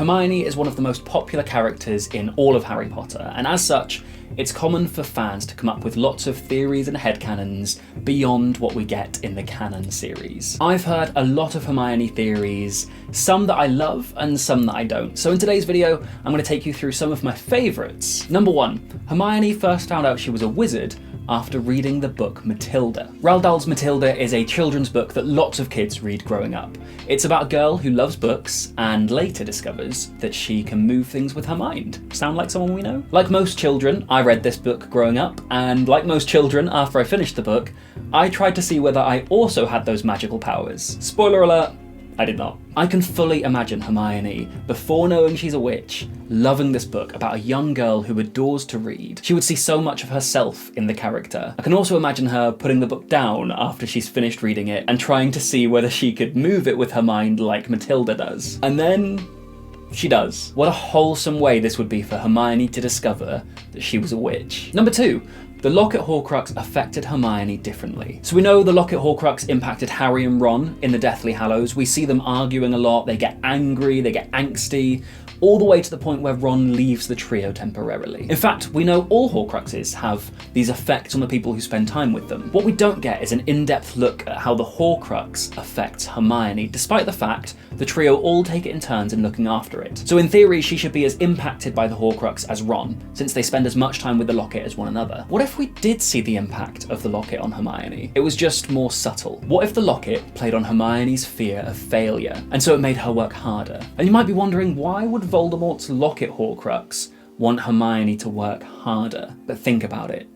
Hermione is one of the most popular characters in all of Harry Potter, and as such, it's common for fans to come up with lots of theories and headcanons beyond what we get in the canon series. I've heard a lot of Hermione theories, some that I love and some that I don't. So in today's video, I'm going to take you through some of my favourites. Number 1, Hermione first found out she was a wizard after reading the book Matilda. Roald Dahl's Matilda is a children's book that lots of kids read growing up. It's about a girl who loves books and later discovers that she can move things with her mind. Sound like someone we know? Like most children, I read this book growing up, and like most children, after I finished the book, I tried to see whether I also had those magical powers. Spoiler alert, I did not. I can fully imagine Hermione, before knowing she's a witch, loving this book about a young girl who adores to read. She would see so much of herself in the character. I can also imagine her putting the book down after she's finished reading it and trying to see whether she could move it with her mind like Matilda does. And then she does. What a wholesome way this would be for Hermione to discover that she was a witch. Number 2. The Locket Horcrux affected Hermione differently. So we know the Locket Horcrux impacted Harry and Ron in the Deathly Hallows. We see them arguing a lot, they get angry, they get angsty, all the way to the point where Ron leaves the trio temporarily. In fact, we know all Horcruxes have these effects on the people who spend time with them. What we don't get is an in-depth look at how the Horcrux affects Hermione, despite the fact the trio all take it in turns in looking after it. So in theory, she should be as impacted by the Horcrux as Ron, since they spend as much time with the Locket as one another. What if we did see the impact of the Locket on Hermione? It was just more subtle. What if the Locket played on Hermione's fear of failure, and so it made her work harder? And you might be wondering, why would Voldemort's Locket Horcrux want Hermione to work harder? But think about it.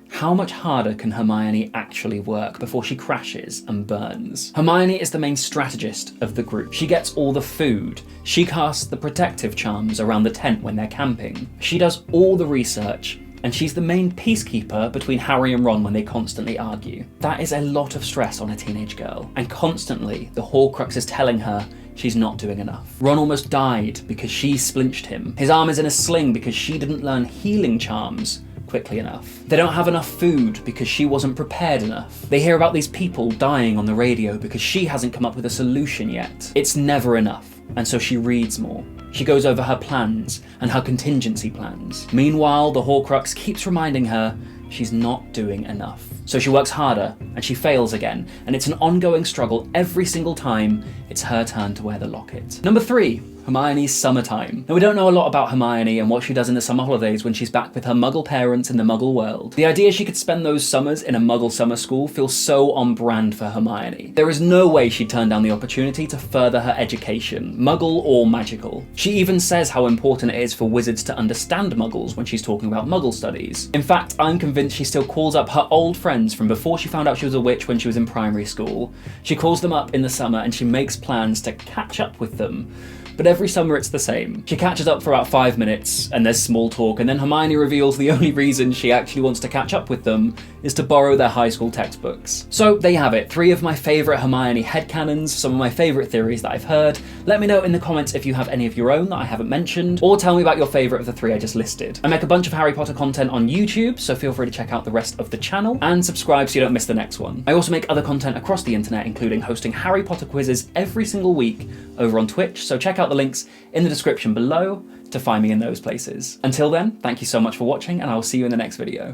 How much harder can Hermione actually work before she crashes and burns? Hermione is the main strategist of the group. She gets all the food. She casts the protective charms around the tent when they're camping. She does all the research, and she's the main peacekeeper between Harry and Ron when they constantly argue. That is a lot of stress on a teenage girl, and constantly the Horcrux is telling her she's not doing enough. Ron almost died because she splinched him. His arm is in a sling because she didn't learn healing charms quickly enough. They don't have enough food because she wasn't prepared enough. They hear about these people dying on the radio because she hasn't come up with a solution yet. It's never enough, and so she reads more. She goes over her plans and her contingency plans. Meanwhile, the Horcrux keeps reminding her she's not doing enough. So she works harder, and she fails again, and it's an ongoing struggle every single time it's her turn to wear the locket. Number 3. Hermione's Summertime. Now, we don't know a lot about Hermione and what she does in the summer holidays when she's back with her muggle parents in the muggle world. The idea she could spend those summers in a muggle summer school feels so on brand for Hermione. There is no way she'd turn down the opportunity to further her education, muggle or magical. She even says how important it is for wizards to understand muggles when she's talking about muggle studies. In fact, I'm convinced she still calls up her old friends from before she found out she was a witch when she was in primary school. She calls them up in the summer and she makes plans to catch up with them. But every summer it's the same. She catches up for about 5 minutes, and there's small talk, and then Hermione reveals the only reason she actually wants to catch up with them is to borrow their high school textbooks. So there you have it, 3 of my favourite Hermione headcanons, some of my favourite theories that I've heard. Let me know in the comments if you have any of your own that I haven't mentioned, or tell me about your favourite of the 3 I just listed. I make a bunch of Harry Potter content on YouTube, so feel free to check out the rest of the channel, and subscribe so you don't miss the next one. I also make other content across the internet, including hosting Harry Potter quizzes every single week over on Twitch, so check out the links in the description below to find me in those places. Until then, thank you so much for watching, and I will see you in the next video.